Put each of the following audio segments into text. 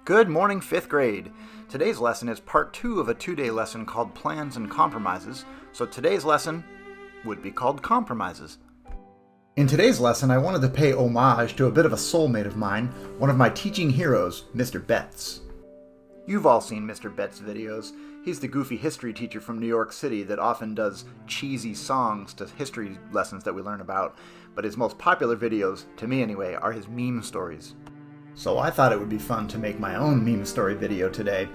Good morning, 5th grade. Today's lesson is part 2 of a 2-day lesson called Plans and Compromises, so today's lesson would be called Compromises. In today's lesson, I wanted to pay homage to a bit of a soulmate of mine, one of my teaching heroes, Mr. Betts. You've all seen Mr. Betts' videos. He's the goofy history teacher from New York City that often does cheesy songs to history lessons that we learn about, but his most popular videos, to me anyway, are his meme stories. So I thought it would be fun to make my own meme story video today,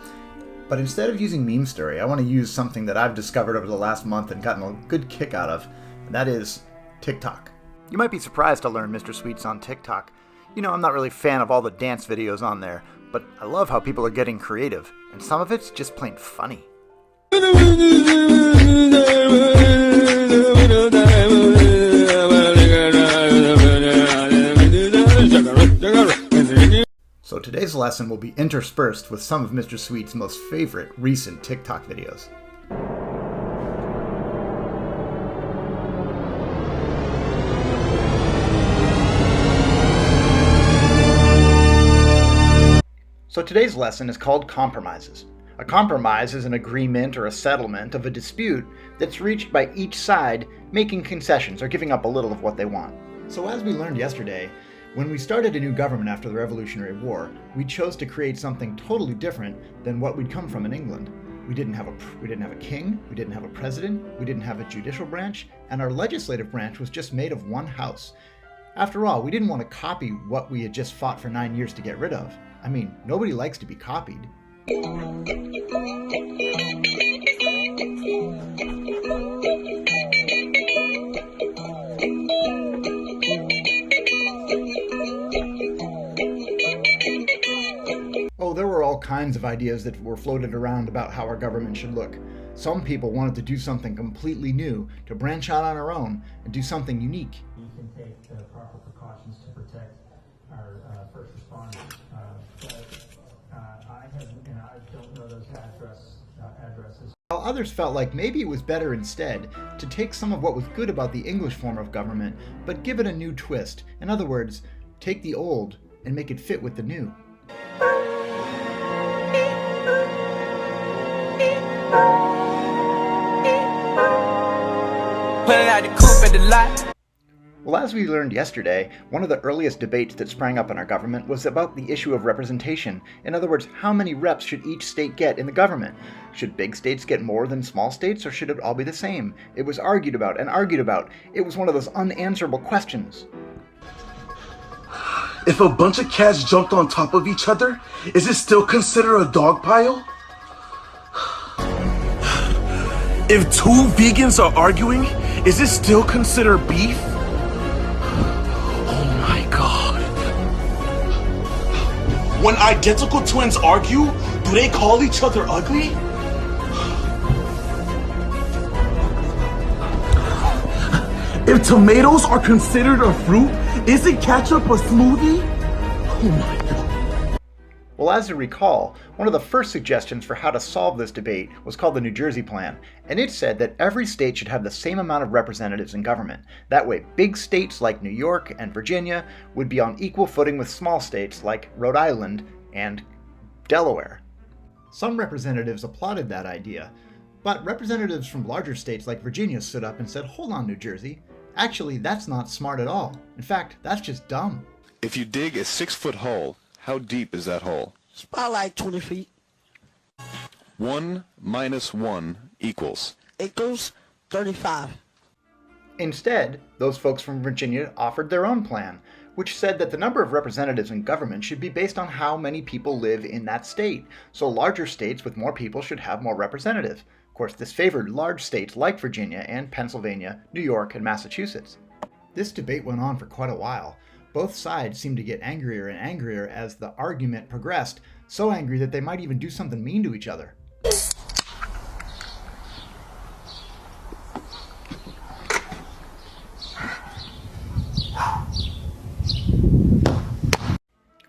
but instead of using meme story, I want to use something that I've discovered over the last month and gotten a good kick out of, and that is TikTok. You might be surprised to learn Mr. Sweet's on TikTok. You know, I'm not really a fan of all the dance videos on there, but I love how people are getting creative, and some of it's just plain funny. So today's lesson will be interspersed with some of Mr. Sweet's most favorite recent TikTok videos. So today's lesson is called Compromises. A compromise is an agreement or a settlement of a dispute that's reached by each side making concessions or giving up a little of what they want. So as we learned yesterday, when we started a new government after the Revolutionary War, we chose to create something totally different than what we'd come from in England. We didn't have a king, we didn't have a president, we didn't have a judicial branch, and our legislative branch was just made of one house. After all, we didn't want to copy what we had just fought for 9 years to get rid of. I mean, nobody likes to be copied. Oh, there were all kinds of ideas that were floated around about how our government should look. Some people wanted to do something completely new, to branch out on our own and do something unique. We can take the proper precautions to protect our first responders. I don't know those addresses. While others felt like maybe it was better instead to take some of what was good about the English form of government, but give it a new twist. In other words, take the old and make it fit with the new. Well, as we learned yesterday, one of the earliest debates that sprang up in our government was about the issue of representation. In other words, how many reps should each state get in the government? Should big states get more than small states, or should it all be the same? It was argued about and argued about. It was one of those unanswerable questions. If a bunch of cats jumped on top of each other, is it still considered a dog pile? If two vegans are arguing, is it still considered beef? Oh my God. When identical twins argue, do they call each other ugly? If tomatoes are considered a fruit, isn't ketchup a smoothie? Oh my God. Well, as you recall, one of the first suggestions for how to solve this debate was called the New Jersey Plan, and it said that every state should have the same amount of representatives in government. That way, big states like New York and Virginia would be on equal footing with small states like Rhode Island and Delaware. Some representatives applauded that idea, but representatives from larger states like Virginia stood up and said, "Hold on, New Jersey. Actually, that's not smart at all. In fact, that's just dumb." If you dig a 6-foot hole, how deep is that hole? It's about like 20 feet. 1 minus 1 equals. It goes 35. Instead, those folks from Virginia offered their own plan, which said that the number of representatives in government should be based on how many people live in that state. So larger states with more people should have more representatives. Of course, this favored large states like Virginia and Pennsylvania, New York, and Massachusetts. This debate went on for quite a while. Both sides seemed to get angrier and angrier as the argument progressed, so angry that they might even do something mean to each other.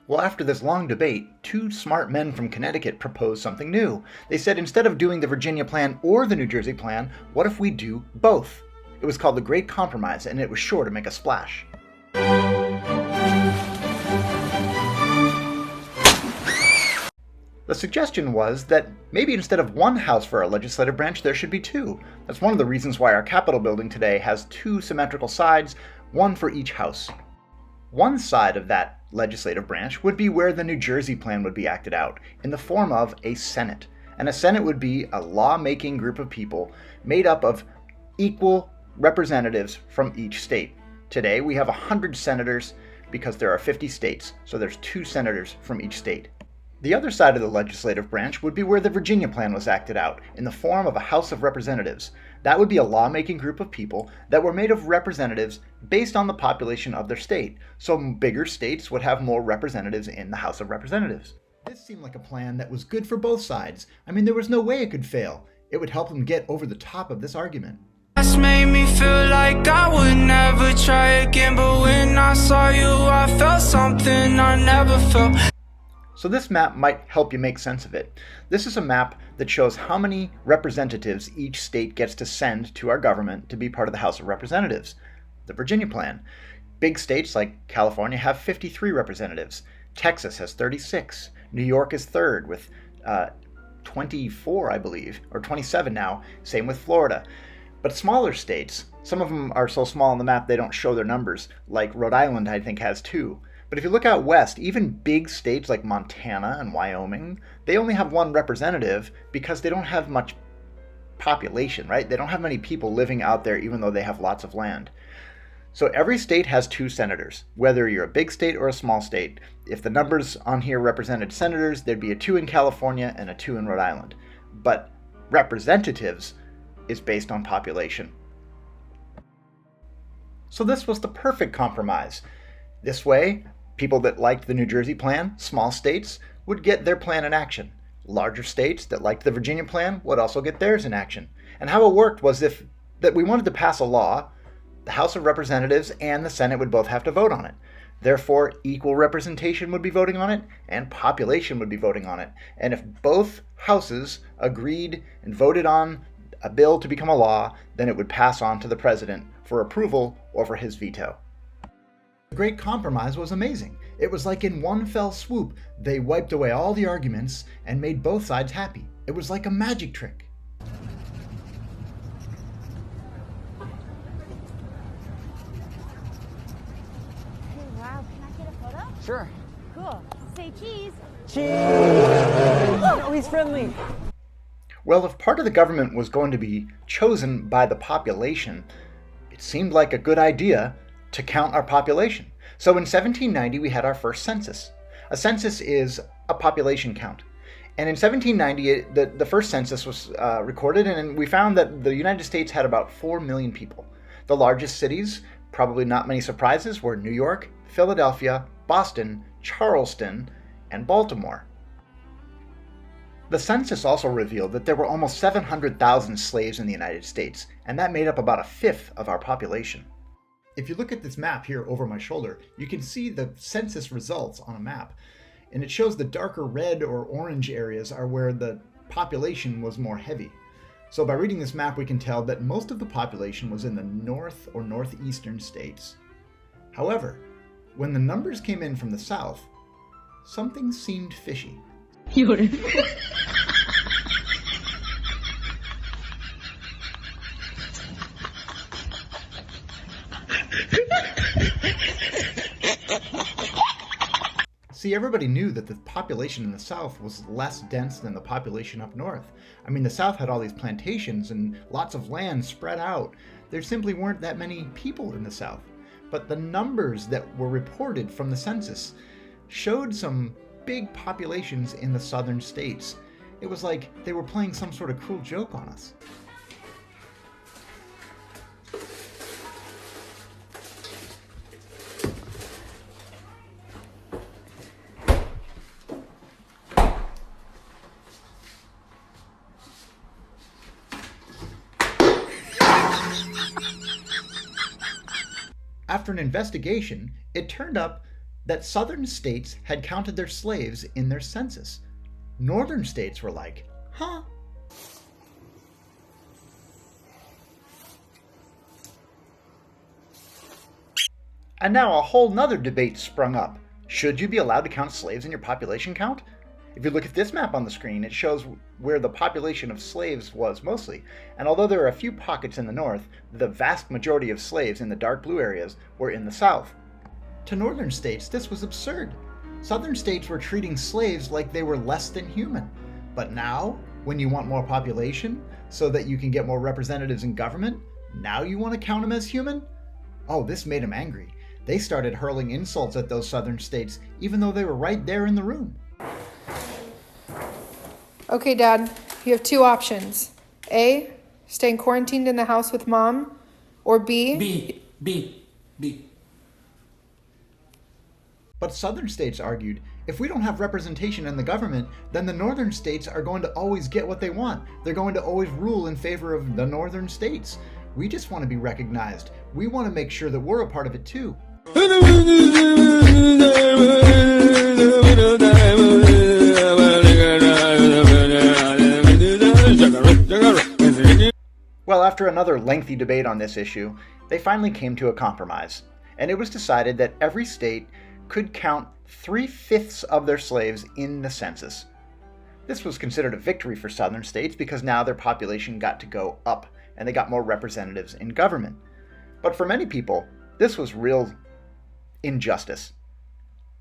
Well, after this long debate, two smart men from Connecticut proposed something new. They said instead of doing the Virginia plan or the New Jersey plan, what if we do both? It was called the Great Compromise, and it was sure to make a splash. The suggestion was that maybe instead of one house for our legislative branch, there should be two. That's one of the reasons why our Capitol building today has two symmetrical sides, one for each house. One side of that legislative branch would be where the New Jersey plan would be acted out, in the form of a Senate. And a Senate would be a law-making group of people made up of equal representatives from each state. Today we have 100 senators because there are 50 states, so there's 2 senators from each state. The other side of the legislative branch would be where the Virginia plan was acted out, in the form of a House of Representatives. That would be a lawmaking group of people that were made of representatives based on the population of their state. So bigger states would have more representatives in the House of Representatives. This seemed like a plan that was good for both sides. I mean, there was no way it could fail. It would help them get over the top of this argument. This made me feel like I would never try again, but when I saw you, I felt something I never felt. So this map might help you make sense of it. This is a map that shows how many representatives each state gets to send to our government to be part of the House of Representatives. The Virginia plan. Big states like California have 53 representatives. Texas has 36. New York is third with 24, I believe, or 27 now. Same with Florida. But smaller states, some of them are so small on the map they don't show their numbers, like Rhode Island I think has 2. But if you look out west, even big states like Montana and Wyoming, they only have 1 representative because they don't have much population, right? They don't have many people living out there even though they have lots of land. So every state has 2 senators, whether you're a big state or a small state. If the numbers on here represented senators, there'd be a 2 in California and a 2 in Rhode Island. But representatives is based on population. So this was the perfect compromise. This way, people that liked the New Jersey plan, small states, would get their plan in action. Larger states that liked the Virginia plan would also get theirs in action. And how it worked was that we wanted to pass a law, the House of Representatives and the Senate would both have to vote on it. Therefore, equal representation would be voting on it, and population would be voting on it. And if both houses agreed and voted on a bill to become a law, then it would pass on to the president for approval or for his veto. The Great Compromise was amazing. It was like in one fell swoop, they wiped away all the arguments and made both sides happy. It was like a magic trick. Hey, wow, can I get a photo? Sure. Cool. Say cheese. Cheese! Oh, he's friendly. Well, if part of the government was going to be chosen by the population, it seemed like a good idea to count our population. So in 1790, we had our first census. A census is a population count. And in 1790, the first census was recorded, and we found that the United States had about 4 million people. The largest cities, probably not many surprises, were New York, Philadelphia, Boston, Charleston, and Baltimore. The census also revealed that there were almost 700,000 slaves in the United States, and that made up about a fifth of our population. If you look at this map here over my shoulder, you can see the census results on a map. And it shows the darker red or orange areas are where the population was more heavy. So by reading this map, we can tell that most of the population was in the north or northeastern states. However, when the numbers came in from the south, something seemed fishy. See, everybody knew that the population in the South was less dense than the population up north. I mean, the South had all these plantations and lots of land spread out. There simply weren't that many people in the South. But the numbers that were reported from the census showed some big populations in the southern states. It was like they were playing some sort of cruel joke on us. After an investigation, it turned up that southern states had counted their slaves in their census. Northern states were like, huh? And now a whole nother debate sprung up. Should you be allowed to count slaves in your population count? If you look at this map on the screen, it shows where the population of slaves was mostly, and although there are a few pockets in the north, the vast majority of slaves in the dark blue areas were in the south. To northern states, this was absurd. Southern states were treating slaves like they were less than human. But now, when you want more population so that you can get more representatives in government, now you want to count them as human? Oh, this made them angry. They started hurling insults at those southern states, even though they were right there in the room. Okay, Dad, you have two options. A, staying quarantined in the house with Mom, or B. B. But southern states argued, if we don't have representation in the government, then the northern states are going to always get what they want. They're going to always rule in favor of the northern states. We just want to be recognized. We want to make sure that we're a part of it too. Well, after another lengthy debate on this issue, they finally came to a compromise, and it was decided that every state could count 3/5 of their slaves in the census. This was considered a victory for southern states because now their population got to go up, and they got more representatives in government. But for many people, this was real injustice.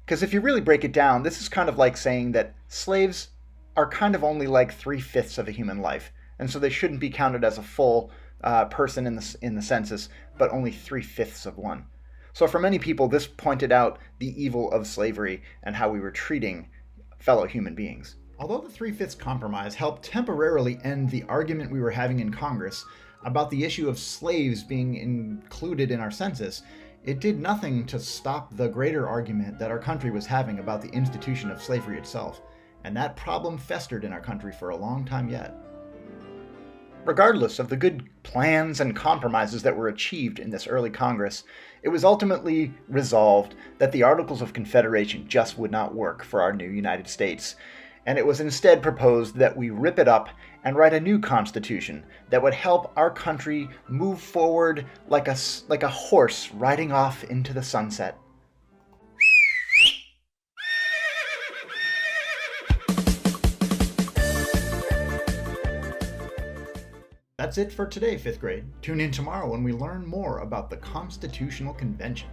Because if you really break it down, this is kind of like saying that slaves are kind of only like 3/5 of a human life, and so they shouldn't be counted as a full person in the census, but only 3/5 of one. So for many people, this pointed out the evil of slavery and how we were treating fellow human beings. Although the 3/5 compromise helped temporarily end the argument we were having in Congress about the issue of slaves being included in our census, it did nothing to stop the greater argument that our country was having about the institution of slavery itself, and that problem festered in our country for a long time yet. Regardless of the good plans and compromises that were achieved in this early Congress, it was ultimately resolved that the Articles of Confederation just would not work for our new United States, and it was instead proposed that we rip it up and write a new constitution that would help our country move forward like a horse riding off into the sunset. That's it for today, 5th grade. Tune in tomorrow when we learn more about the Constitutional Convention.